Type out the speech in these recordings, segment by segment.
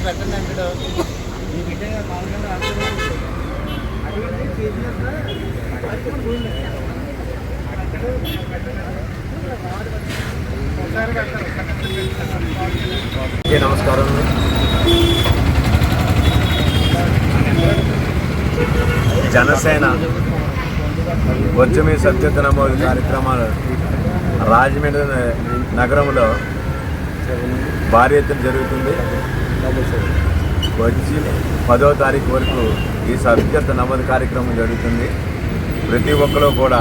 పెట్టండి అంటాడు ఈ బిడ్డగా పాల్గొని నమస్కారం. జనసేన వచ్చమి సభ్యత నమోదు కార్యక్రమాలు రాజమండ్రి నగరంలో భారీ ఎత్తున జరుగుతుంది. వచ్చి 10వ తారీఖు వరకు ఈ సభ్యత నమోదు కార్యక్రమం జరుగుతుంది. ప్రతి ఒక్కరూ కూడా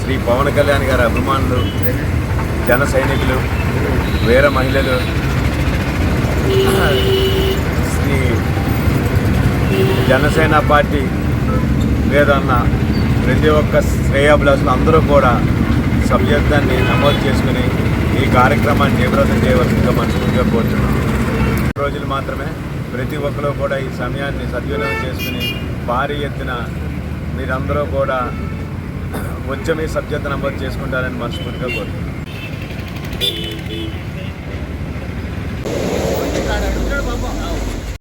శ్రీ పవన్ కళ్యాణ్ గారి అభిమానులు, జన సైనికులు, వీర మహిళలు, శ్రీ జనసేన పార్టీ లేదన్న ప్రతి ఒక్క శ్రేయాభిలాషులు అందరూ కూడా సభ్యత్వాన్ని నమోదు చేసుకుని ఈ కార్యక్రమాన్ని జయప్రదం చేయవలసిందిగా మనస్ఫూర్తిగా కోరుతున్నాం. రోజులు మాత్రమే ప్రతి ఒక్కరూ కూడా ఈ సమయాన్ని సద్వినియోగం చేసుకుని భారీ ఎత్తున మీరందరూ కూడా వచ్చి మీ సభ్యత నమోదు చేసుకుంటారని మనస్ఫూర్తిగా కోరుతున్నాం.